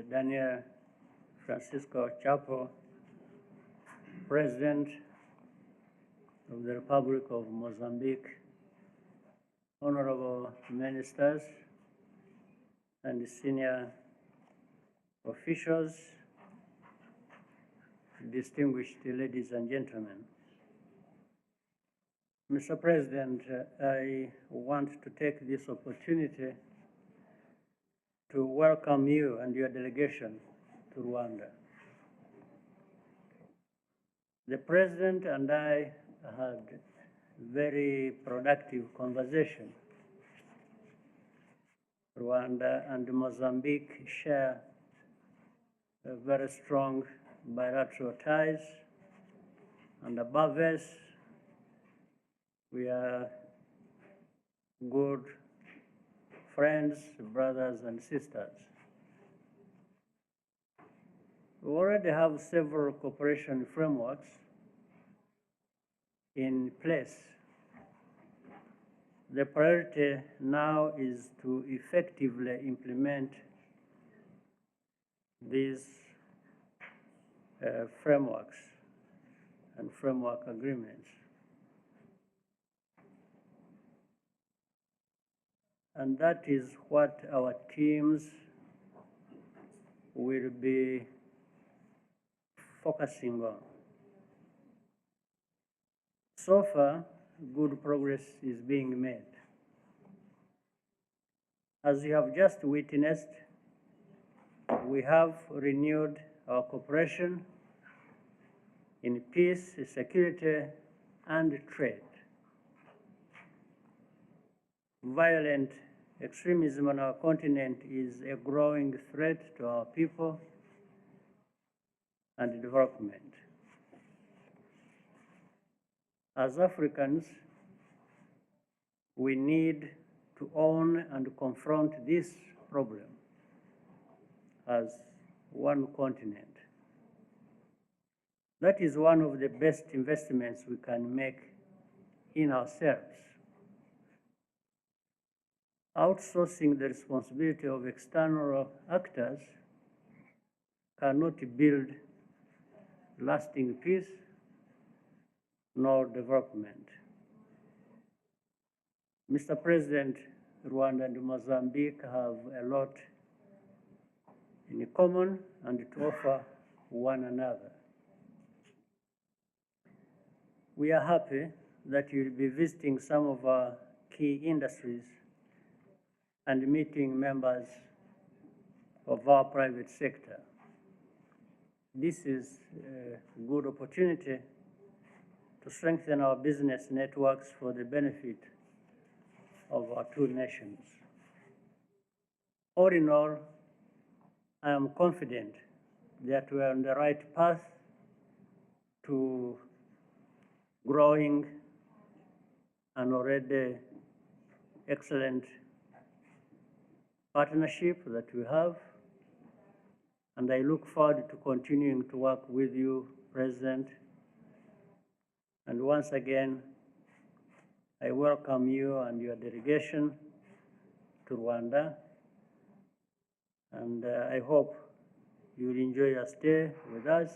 Daniel Francisco Chapo, President of the Republic of Mozambique, honorable ministers and senior officials, distinguished ladies and gentlemen. Mr. President, I want to take this opportunity to welcome you and your delegation to Rwanda. The President and I had very productive conversation. Rwanda and Mozambique share very strong bilateral ties, and above us, we are good friends, brothers and sisters. We already have several cooperation frameworks in place. The priority now is to effectively implement these frameworks and framework agreements. And that is what our teams will be focusing on. So far, good progress is being made. As you have just witnessed, we have renewed our cooperation in peace, security, and trade. Violent extremism on our continent is a growing threat to our people and development. As Africans, we need to own and confront this problem as one continent. That is one of the best investments we can make in ourselves. Outsourcing the responsibility of external actors cannot build lasting peace nor development. Mr. President, Rwanda and Mozambique have a lot in common and to offer one another. We are happy that you'll be visiting some of our key industries and meeting members of our private sector. This is a good opportunity to strengthen our business networks for the benefit of our two nations. All in all, I am confident that we are on the right path to growing an already excellent partnership that we have, and I look forward to continuing to work with you, President. And once again, I welcome you and your delegation to Rwanda, and I hope you will enjoy your stay with us.